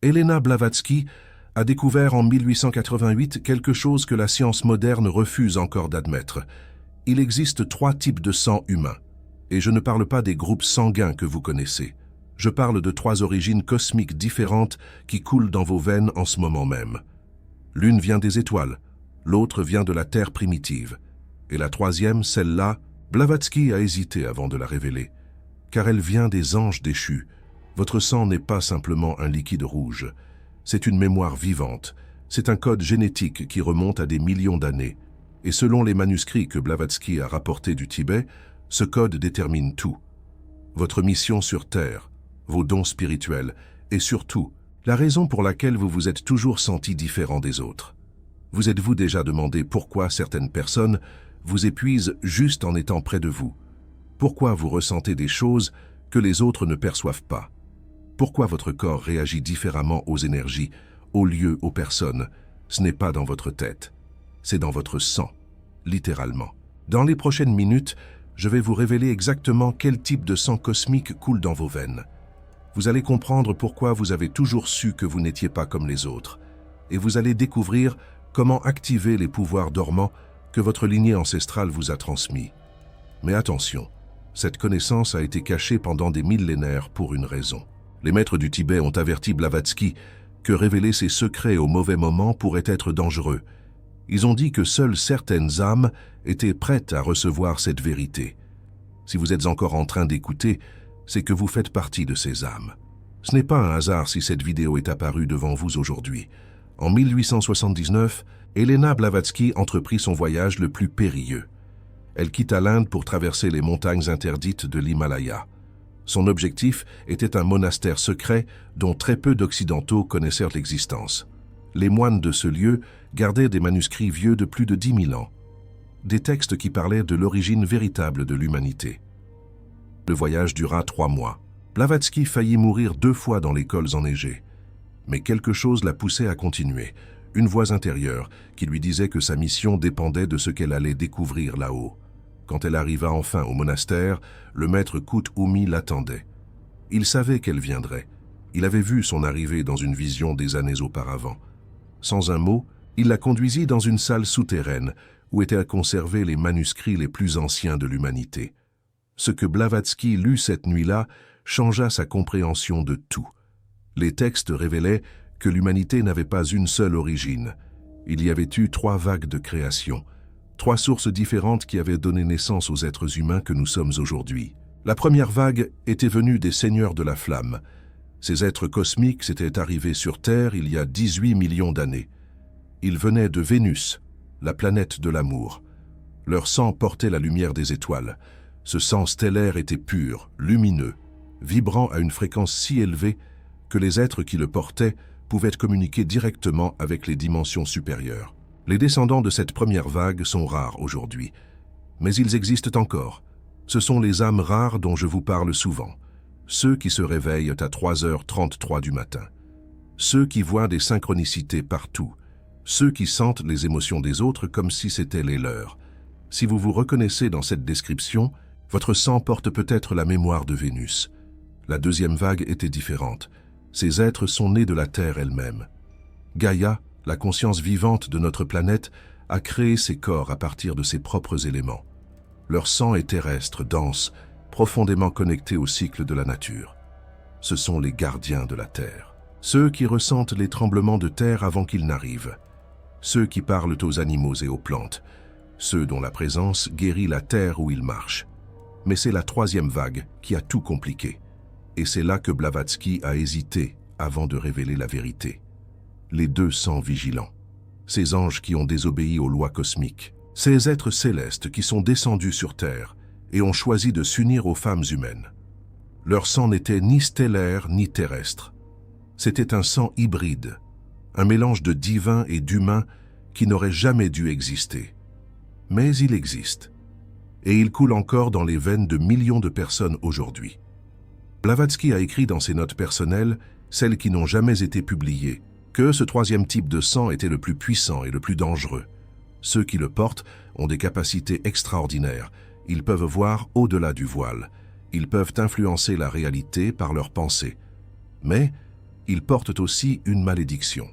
Elena Blavatsky a découvert en 1888 quelque chose que la science moderne refuse encore d'admettre. Il existe 3 types de sang humain. Et je ne parle pas des groupes sanguins que vous connaissez. Je parle de 3 origines cosmiques différentes qui coulent dans vos veines en ce moment même. L'une vient des étoiles, l'autre vient de la Terre primitive. Et la troisième, celle-là, Blavatsky a hésité avant de la révéler, car elle vient des anges déchus. Votre sang n'est pas simplement un liquide rouge, c'est une mémoire vivante, c'est un code génétique qui remonte à des millions d'années. Et selon les manuscrits que Blavatsky a rapportés du Tibet, ce code détermine tout. Votre mission sur Terre, vos dons spirituels, et surtout, la raison pour laquelle vous vous êtes toujours senti différent des autres. Vous êtes-vous déjà demandé pourquoi certaines personnes vous épuisent juste en étant près de vous? Pourquoi vous ressentez des choses que les autres ne perçoivent pas? Pourquoi votre corps réagit différemment aux énergies, aux lieux, aux personnes? Ce n'est pas dans votre tête, c'est dans votre sang, littéralement. Dans les prochaines minutes, je vais vous révéler exactement quel type de sang cosmique coule dans vos veines. Vous allez comprendre pourquoi vous avez toujours su que vous n'étiez pas comme les autres. Et vous allez découvrir comment activer les pouvoirs dormants que votre lignée ancestrale vous a transmis. Mais attention, cette connaissance a été cachée pendant des millénaires pour une raison. Les maîtres du Tibet ont averti Blavatsky que révéler ses secrets au mauvais moment pourrait être dangereux. Ils ont dit que seules certaines âmes étaient prêtes à recevoir cette vérité. Si vous êtes encore en train d'écouter, c'est que vous faites partie de ces âmes. Ce n'est pas un hasard si cette vidéo est apparue devant vous aujourd'hui. En 1879, Elena Blavatsky entreprit son voyage le plus périlleux. Elle quitta l'Inde pour traverser les montagnes interdites de l'Himalaya. Son objectif était un monastère secret dont très peu d'Occidentaux connaissèrent l'existence. Les moines de ce lieu gardaient des manuscrits vieux de plus de 10 000 ans, des textes qui parlaient de l'origine véritable de l'humanité. Le voyage dura 3 mois. Blavatsky faillit mourir 2 fois dans les cols enneigés. Mais quelque chose la poussait à continuer, une voix intérieure qui lui disait que sa mission dépendait de ce qu'elle allait découvrir là-haut. Quand elle arriva enfin au monastère, le maître Kout-Oumi l'attendait. Il savait qu'elle viendrait. Il avait vu son arrivée dans une vision des années auparavant. Sans un mot, il la conduisit dans une salle souterraine où étaient conservés les manuscrits les plus anciens de l'humanité. Ce que Blavatsky lut cette nuit-là changea sa compréhension de tout. Les textes révélaient que l'humanité n'avait pas une seule origine. Il y avait eu 3 vagues de création, 3 sources différentes qui avaient donné naissance aux êtres humains que nous sommes aujourd'hui. La première vague était venue des seigneurs de la flamme. Ces êtres cosmiques s'étaient arrivés sur Terre il y a 18 millions d'années. Ils venaient de Vénus, la planète de l'amour. Leur sang portait la lumière des étoiles. Ce sang stellaire était pur, lumineux, vibrant à une fréquence si élevée que les êtres qui le portaient pouvaient communiquer directement avec les dimensions supérieures. Les descendants de cette première vague sont rares aujourd'hui, mais ils existent encore. Ce sont les âmes rares dont je vous parle souvent, ceux qui se réveillent à 3h33 du matin, ceux qui voient des synchronicités partout, ceux qui sentent les émotions des autres comme si c'était les leurs. Si vous vous reconnaissez dans cette description, votre sang porte peut-être la mémoire de Vénus. La deuxième vague était différente. Ces êtres sont nés de la Terre elle-même. Gaïa, la conscience vivante de notre planète, a créé ces corps à partir de ses propres éléments. Leur sang est terrestre, dense, profondément connecté au cycle de la nature. Ce sont les gardiens de la Terre, ceux qui ressentent les tremblements de terre avant qu'ils n'arrivent, ceux qui parlent aux animaux et aux plantes, ceux dont la présence guérit la terre où ils marchent. Mais c'est la troisième vague qui a tout compliqué. Et c'est là que Blavatsky a hésité avant de révéler la vérité. Les 2 sangs vigilants, ces anges qui ont désobéi aux lois cosmiques, ces êtres célestes qui sont descendus sur Terre et ont choisi de s'unir aux femmes humaines. Leur sang n'était ni stellaire ni terrestre. C'était un sang hybride, un mélange de divin et d'humain qui n'aurait jamais dû exister. Mais il existe, et il coule encore dans les veines de millions de personnes aujourd'hui. Blavatsky a écrit dans ses notes personnelles, celles qui n'ont jamais été publiées, que ce troisième type de sang était le plus puissant et le plus dangereux. Ceux qui le portent ont des capacités extraordinaires. Ils peuvent voir au-delà du voile. Ils peuvent influencer la réalité par leurs pensées. Mais Ils portent aussi une malédiction,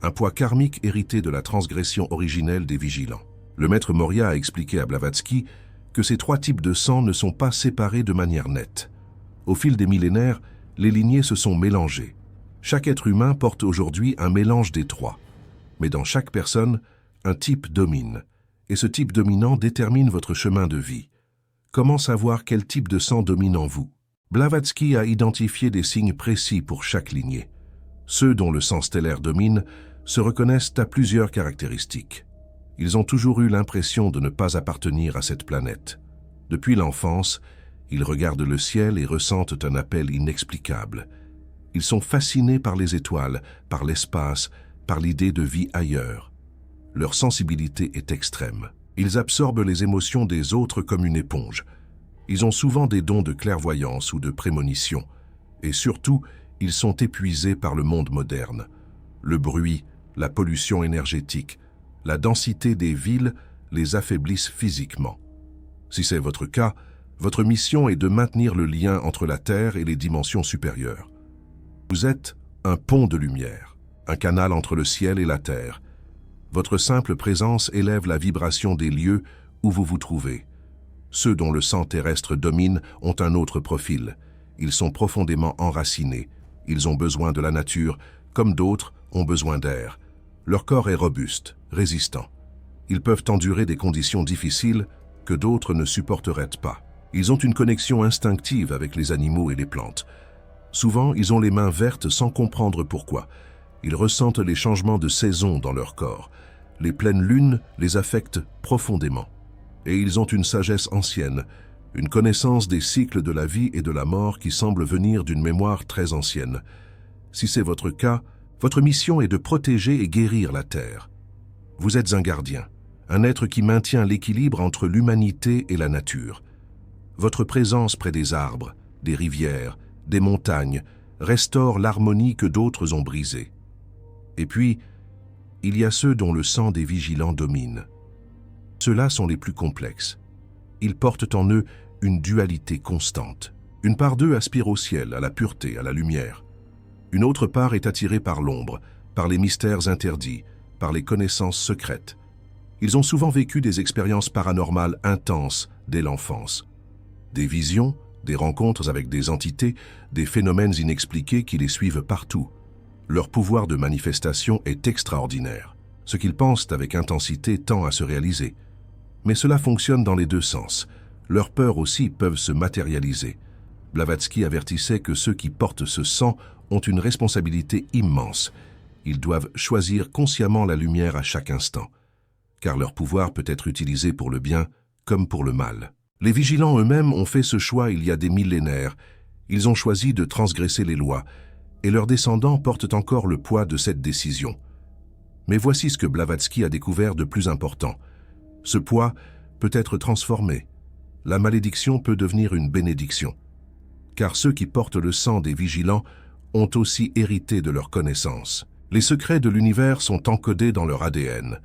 un poids karmique hérité de la transgression originelle des vigilants. Le maître Moria a expliqué à Blavatsky que ces 3 types de sang ne sont pas séparés de manière nette. Au fil des millénaires, les lignées se sont mélangées. Chaque être humain porte aujourd'hui un mélange des 3. Mais dans chaque personne, un type domine. Et ce type dominant détermine votre chemin de vie. Comment savoir quel type de sang domine en vous? Blavatsky a identifié des signes précis pour chaque lignée. Ceux dont le sang stellaire domine se reconnaissent à plusieurs caractéristiques. Ils ont toujours eu l'impression de ne pas appartenir à cette planète. Depuis l'enfance, ils regardent le ciel et ressentent un appel inexplicable. Ils sont fascinés par les étoiles, par l'espace, par l'idée de vie ailleurs. Leur sensibilité est extrême. Ils absorbent les émotions des autres comme une éponge. Ils ont souvent des dons de clairvoyance ou de prémonition. Et surtout, ils sont épuisés par le monde moderne. Le bruit, la pollution énergétique, la densité des villes les affaiblissent physiquement. Si c'est votre cas, votre mission est de maintenir le lien entre la Terre et les dimensions supérieures. Vous êtes un pont de lumière, un canal entre le ciel et la Terre. Votre simple présence élève la vibration des lieux où vous vous trouvez. Ceux dont le sang terrestre domine ont un autre profil. Ils sont profondément enracinés. Ils ont besoin de la nature, comme d'autres ont besoin d'air. Leur corps est robuste, résistant. Ils peuvent endurer des conditions difficiles que d'autres ne supporteraient pas. Ils ont une connexion instinctive avec les animaux et les plantes. Souvent, ils ont les mains vertes sans comprendre pourquoi. Ils ressentent les changements de saison dans leur corps. Les pleines lunes les affectent profondément. Et ils ont une sagesse ancienne, une connaissance des cycles de la vie et de la mort qui semble venir d'une mémoire très ancienne. Si c'est votre cas, votre mission est de protéger et guérir la Terre. Vous êtes un gardien, un être qui maintient l'équilibre entre l'humanité et la nature. Votre présence près des arbres, des rivières, des montagnes, restaure l'harmonie que d'autres ont brisée. Et puis, il y a ceux dont le sang des vigilants domine. Ceux-là sont les plus complexes. Ils portent en eux une dualité constante. Une part d'eux aspire au ciel, à la pureté, à la lumière. Une autre part est attirée par l'ombre, par les mystères interdits, par les connaissances secrètes. Ils ont souvent vécu des expériences paranormales intenses dès l'enfance. Des visions, des rencontres avec des entités, des phénomènes inexpliqués qui les suivent partout. Leur pouvoir de manifestation est extraordinaire. Ce qu'ils pensent avec intensité tend à se réaliser. Mais cela fonctionne dans les 2 sens. Leurs peurs aussi peuvent se matérialiser. Blavatsky avertissait que ceux qui portent ce sang ont une responsabilité immense. Ils doivent choisir consciemment la lumière à chaque instant, car leur pouvoir peut être utilisé pour le bien comme pour le mal. Les vigilants eux-mêmes ont fait ce choix il y a des millénaires. Ils ont choisi de transgresser les lois, et leurs descendants portent encore le poids de cette décision. Mais voici ce que Blavatsky a découvert de plus important. Ce poids peut être transformé. La malédiction peut devenir une bénédiction. Car ceux qui portent le sang des vigilants ont aussi hérité de leurs connaissances. Les secrets de l'univers sont encodés dans leur ADN.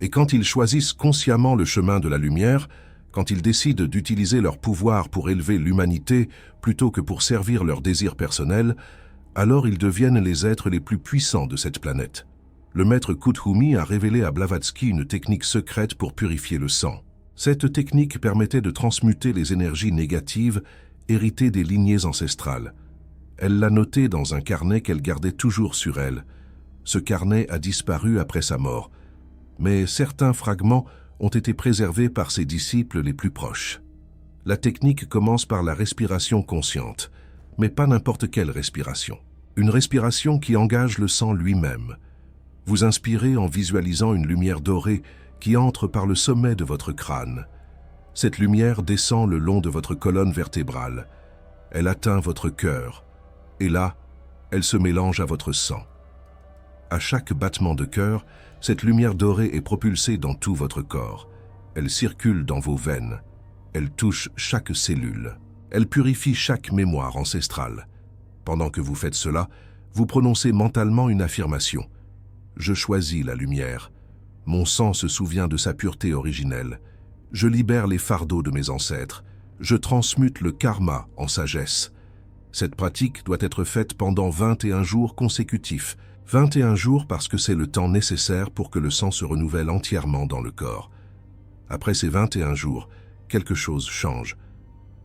Et quand ils choisissent consciemment le chemin de la lumière, quand ils décident d'utiliser leur pouvoir pour élever l'humanité plutôt que pour servir leurs désirs personnels, alors ils deviennent les êtres les plus puissants de cette planète. Le maître Kuthumi a révélé à Blavatsky une technique secrète pour purifier le sang. Cette technique permettait de transmuter les énergies négatives héritées des lignées ancestrales. Elle l'a noté dans un carnet qu'elle gardait toujours sur elle. Ce carnet a disparu après sa mort, mais certains fragments ont été préservés par ses disciples les plus proches. La technique commence par la respiration consciente, mais pas n'importe quelle respiration. Une respiration qui engage le sang lui-même. Vous inspirez en visualisant une lumière dorée qui entre par le sommet de votre crâne. Cette lumière descend le long de votre colonne vertébrale. Elle atteint votre cœur, et là, elle se mélange à votre sang. À chaque battement de cœur, cette lumière dorée est propulsée dans tout votre corps. Elle circule dans vos veines. Elle touche chaque cellule. Elle purifie chaque mémoire ancestrale. Pendant que vous faites cela, vous prononcez mentalement une affirmation. Je choisis la lumière. Mon sang se souvient de sa pureté originelle. Je libère les fardeaux de mes ancêtres. Je transmute le karma en sagesse. Cette pratique doit être faite pendant 21 jours consécutifs. 21 jours parce que c'est le temps nécessaire pour que le sang se renouvelle entièrement dans le corps. Après ces 21 jours, quelque chose change.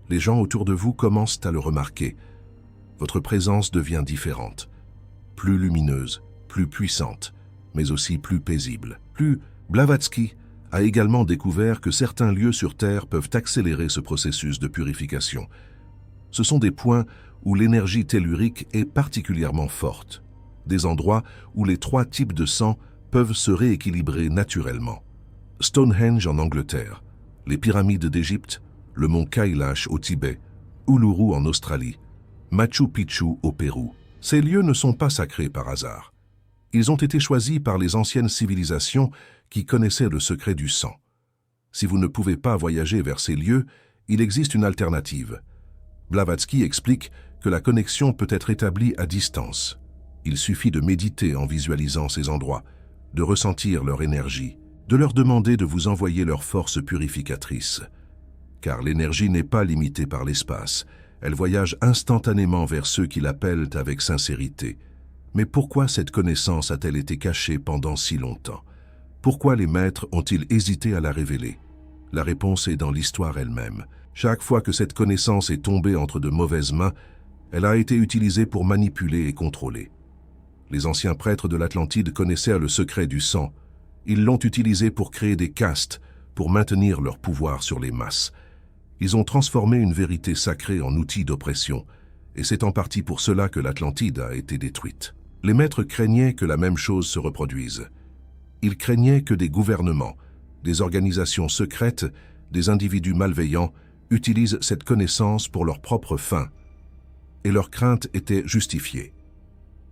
Les gens autour de vous commencent à le remarquer. Votre présence devient différente, plus lumineuse, plus puissante, mais aussi plus paisible. Blavatsky a également découvert que certains lieux sur Terre peuvent accélérer ce processus de purification. Ce sont des points où l'énergie tellurique est particulièrement forte, des endroits où les 3 types de sang peuvent se rééquilibrer naturellement. Stonehenge en Angleterre, les pyramides d'Égypte, le mont Kailash au Tibet, Uluru en Australie, Machu Picchu au Pérou. Ces lieux ne sont pas sacrés par hasard. Ils ont été choisis par les anciennes civilisations qui connaissaient le secret du sang. Si vous ne pouvez pas voyager vers ces lieux, il existe une alternative. Blavatsky explique que la connexion peut être établie à distance. Il suffit de méditer en visualisant ces endroits, de ressentir leur énergie, de leur demander de vous envoyer leur force purificatrice. Car l'énergie n'est pas limitée par l'espace, elle voyage instantanément vers ceux qui l'appellent avec sincérité. Mais pourquoi cette connaissance a-t-elle été cachée pendant si longtemps? Pourquoi les maîtres ont-ils hésité à la révéler? La réponse est dans l'histoire elle-même. Chaque fois que cette connaissance est tombée entre de mauvaises mains, elle a été utilisée pour manipuler et contrôler. Les anciens prêtres de l'Atlantide connaissaient le secret du sang. Ils l'ont utilisé pour créer des castes, pour maintenir leur pouvoir sur les masses. Ils ont transformé une vérité sacrée en outil d'oppression, et c'est en partie pour cela que l'Atlantide a été détruite. Les maîtres craignaient que la même chose se reproduise. Ils craignaient que des gouvernements, des organisations secrètes, des individus malveillants utilisent cette connaissance pour leurs propres fins, et leurs craintes étaient justifiées.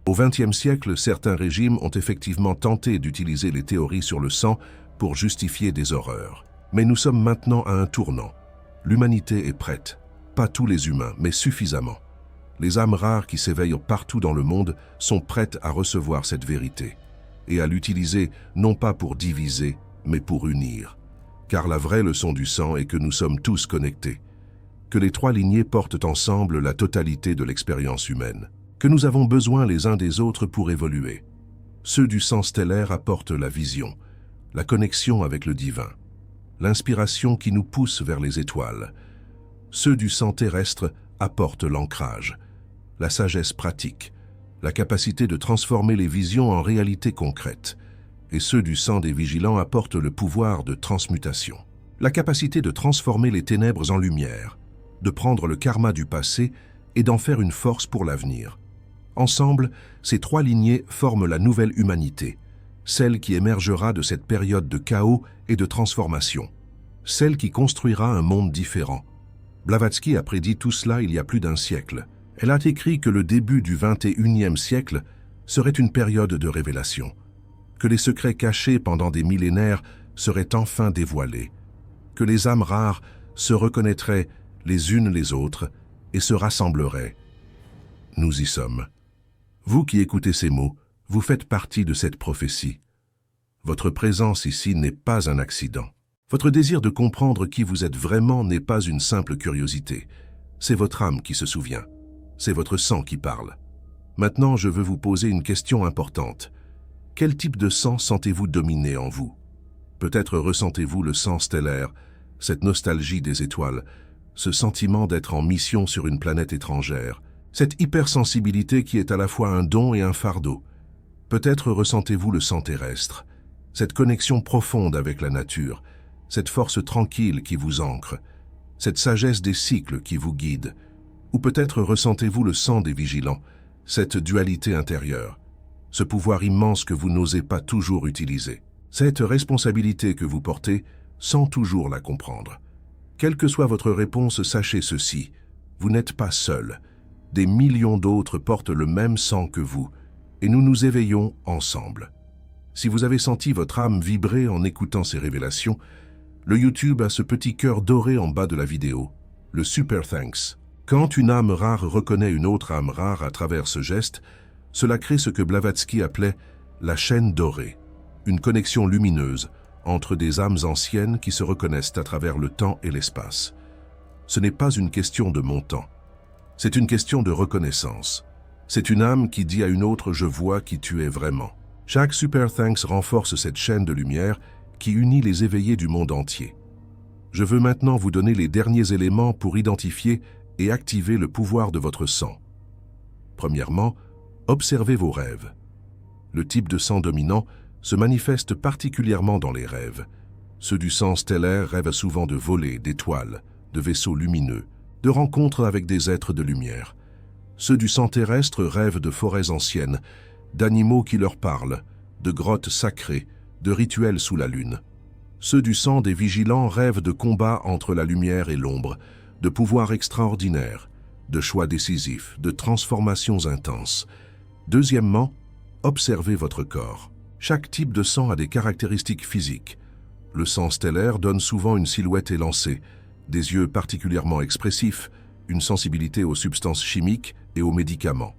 Au XXe siècle, certains régimes ont effectivement tenté d'utiliser les théories sur le sang pour justifier des horreurs. Mais nous sommes maintenant à un tournant. L'humanité est prête. Pas tous les humains, mais suffisamment. Les âmes rares qui s'éveillent partout dans le monde sont prêtes à recevoir cette vérité et à l'utiliser non pas pour diviser, mais pour unir. Car la vraie leçon du sang est que nous sommes tous connectés, que les 3 lignées portent ensemble la totalité de l'expérience humaine, que nous avons besoin les uns des autres pour évoluer. Ceux du sang stellaire apportent la vision, la connexion avec le divin, l'inspiration qui nous pousse vers les étoiles. Ceux du sang terrestre apportent l'ancrage, la sagesse pratique, la capacité de transformer les visions en réalité concrète, et ceux du sang des vigilants apportent le pouvoir de transmutation, la capacité de transformer les ténèbres en lumière, de prendre le karma du passé et d'en faire une force pour l'avenir. Ensemble, ces 3 lignées forment la nouvelle humanité, celle qui émergera de cette période de chaos et de transformation, celle qui construira un monde différent. Blavatsky a prédit tout cela il y a plus d'1 siècle. Elle a écrit que le début du XXIe siècle serait une période de révélation, que les secrets cachés pendant des millénaires seraient enfin dévoilés, que les âmes rares se reconnaîtraient les unes les autres et se rassembleraient. Nous y sommes. Vous qui écoutez ces mots, vous faites partie de cette prophétie. Votre présence ici n'est pas un accident. Votre désir de comprendre qui vous êtes vraiment n'est pas une simple curiosité. C'est votre âme qui se souvient. C'est votre sang qui parle. Maintenant, je veux vous poser une question importante. Quel type de sang sentez-vous dominer en vous? Peut-être ressentez-vous le sang stellaire, cette nostalgie des étoiles, ce sentiment d'être en mission sur une planète étrangère, cette hypersensibilité qui est à la fois un don et un fardeau. Peut-être ressentez-vous le sang terrestre, cette connexion profonde avec la nature, cette force tranquille qui vous ancre, cette sagesse des cycles qui vous guide. Ou peut-être ressentez-vous le sang des vigilants, cette dualité intérieure, ce pouvoir immense que vous n'osez pas toujours utiliser, cette responsabilité que vous portez sans toujours la comprendre. Quelle que soit votre réponse, sachez ceci, vous n'êtes pas seul. Des millions d'autres portent le même sang que vous, et nous nous éveillons ensemble. Si vous avez senti votre âme vibrer en écoutant ces révélations, le YouTube a ce petit cœur doré en bas de la vidéo, le Super Thanks. Quand une âme rare reconnaît une autre âme rare à travers ce geste, cela crée ce que Blavatsky appelait la chaîne dorée, une connexion lumineuse entre des âmes anciennes qui se reconnaissent à travers le temps et l'espace. Ce n'est pas une question de montant, C'est une question de reconnaissance. C'est une âme qui dit à une autre « je vois qui tu es vraiment ». Chaque Super Thanks renforce cette chaîne de lumière qui unit les éveillés du monde entier. Je veux maintenant vous donner les derniers éléments pour identifier et activer le pouvoir de votre sang. Premièrement, observez vos rêves. Le type de sang dominant se manifeste particulièrement dans les rêves. Ceux du sang stellaire rêvent souvent de volées, d'étoiles, de vaisseaux lumineux, de rencontres avec des êtres de lumière. Ceux du sang terrestre rêvent de forêts anciennes, d'animaux qui leur parlent, de grottes sacrées, de rituels sous la lune. Ceux du sang des vigilants rêvent de combats entre la lumière et l'ombre, de pouvoirs extraordinaires, de choix décisifs, de transformations intenses. Deuxièmement, observez votre corps. Chaque type de sang a des caractéristiques physiques. Le sang stellaire donne souvent une silhouette élancée, des yeux particulièrement expressifs, une sensibilité aux substances chimiques et aux médicaments.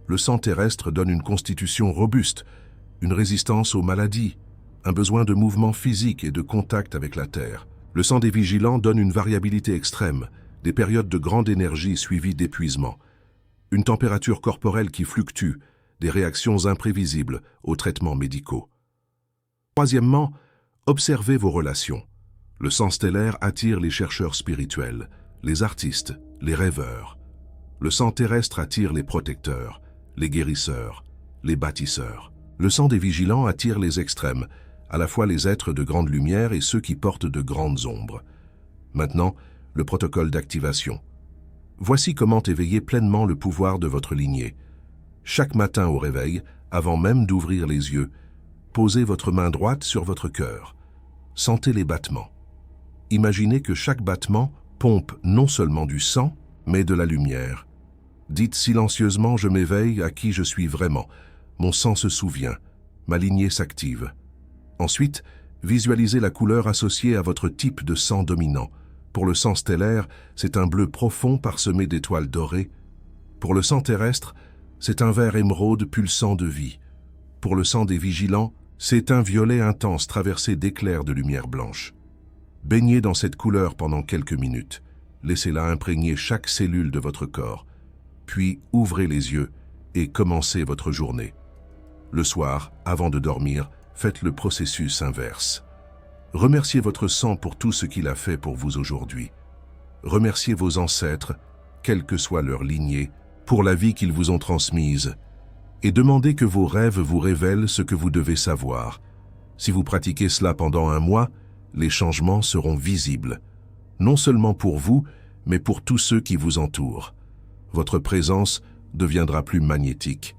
Le sang terrestre donne une constitution robuste, une résistance aux maladies, un besoin de mouvement physique et de contact avec la terre. Le sang des vigilants donne une variabilité extrême, des périodes de grande énergie suivies d'épuisement, une température corporelle qui fluctue, des réactions imprévisibles aux traitements médicaux. Troisièmement, observez vos relations. Le sang stellaire attire les chercheurs spirituels, les artistes, les rêveurs. Le sang terrestre attire les protecteurs, les guérisseurs, les bâtisseurs. Le sang des vigilants attire les extrêmes, à la fois les êtres de grande lumière et ceux qui portent de grandes ombres. Maintenant, le protocole d'activation. Voici comment éveiller pleinement le pouvoir de votre lignée. Chaque matin au réveil, avant même d'ouvrir les yeux, posez votre main droite sur votre cœur. Sentez les battements. Imaginez que chaque battement pompe non seulement du sang, mais de la lumière. Dites silencieusement « Je m'éveille à qui je suis vraiment ». Mon sang se souvient, ma lignée s'active. Ensuite, visualisez la couleur associée à votre type de sang dominant. Pour le sang stellaire, c'est un bleu profond parsemé d'étoiles dorées. Pour le sang terrestre, c'est un vert émeraude pulsant de vie. Pour le sang des vigilants, c'est un violet intense traversé d'éclairs de lumière blanche. Baignez dans cette couleur pendant quelques minutes. Laissez-la imprégner chaque cellule de votre corps. Puis ouvrez les yeux et commencez votre journée. Le soir, avant de dormir, faites le processus inverse. Remerciez votre sang pour tout ce qu'il a fait pour vous aujourd'hui. Remerciez vos ancêtres, quelle que soit leur lignée, pour la vie qu'ils vous ont transmise. Et demandez que vos rêves vous révèlent ce que vous devez savoir. Si vous pratiquez cela pendant un mois, les changements seront visibles. Non seulement pour vous, mais pour tous ceux qui vous entourent. Votre présence deviendra plus magnétique.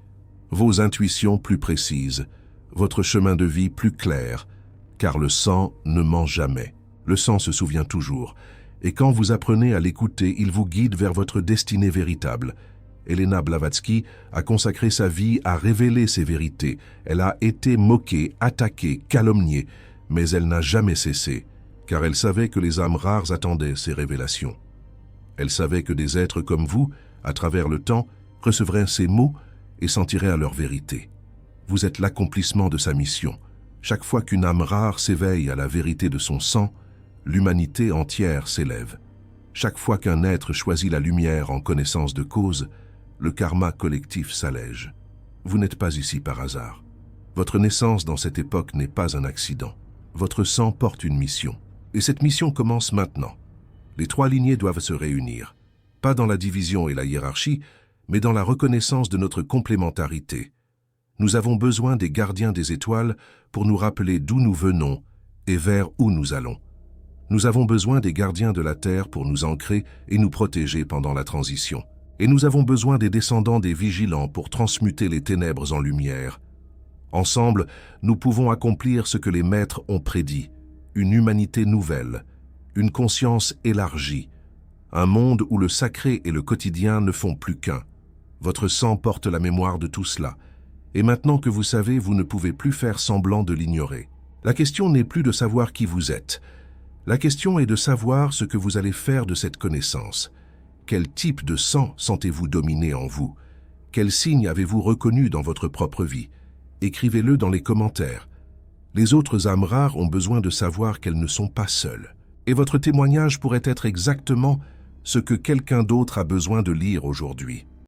Vos intuitions plus précises, votre chemin de vie plus clair, car le sang ne ment jamais. Le sang se souvient toujours, et quand vous apprenez à l'écouter, il vous guide vers votre destinée véritable. Elena Blavatsky a consacré sa vie à révéler ces vérités. Elle a été moquée, attaquée, calomniée, mais elle n'a jamais cessé, car elle savait que les âmes rares attendaient ces révélations. Elle savait que des êtres comme vous, à travers le temps, recevraient ces mots et sentiraient à leur vérité. Vous êtes l'accomplissement de sa mission. Chaque fois qu'une âme rare s'éveille à la vérité de son sang, l'humanité entière s'élève. Chaque fois qu'un être choisit la lumière en connaissance de cause, le karma collectif s'allège. Vous n'êtes pas ici par hasard. Votre naissance dans cette époque n'est pas un accident. Votre sang porte une mission. Et cette mission commence maintenant. Les trois lignées doivent se réunir. Pas dans la division et la hiérarchie, mais dans la reconnaissance de notre complémentarité. Nous avons besoin des gardiens des étoiles pour nous rappeler d'où nous venons et vers où nous allons. Nous avons besoin des gardiens de la Terre pour nous ancrer et nous protéger pendant la transition. Et nous avons besoin des descendants des vigilants pour transmuter les ténèbres en lumière. Ensemble, nous pouvons accomplir ce que les maîtres ont prédit, une humanité nouvelle, une conscience élargie, un monde où le sacré et le quotidien ne font plus qu'un. Votre sang porte la mémoire de tout cela, et maintenant que vous savez, vous ne pouvez plus faire semblant de l'ignorer. La question n'est plus de savoir qui vous êtes. La question est de savoir ce que vous allez faire de cette connaissance. Quel type de sang sentez-vous dominer en vous? Quel signe avez-vous reconnu dans votre propre vie? Écrivez-le dans les commentaires. Les autres âmes rares ont besoin de savoir qu'elles ne sont pas seules. Et votre témoignage pourrait être exactement ce que quelqu'un d'autre a besoin de lire aujourd'hui.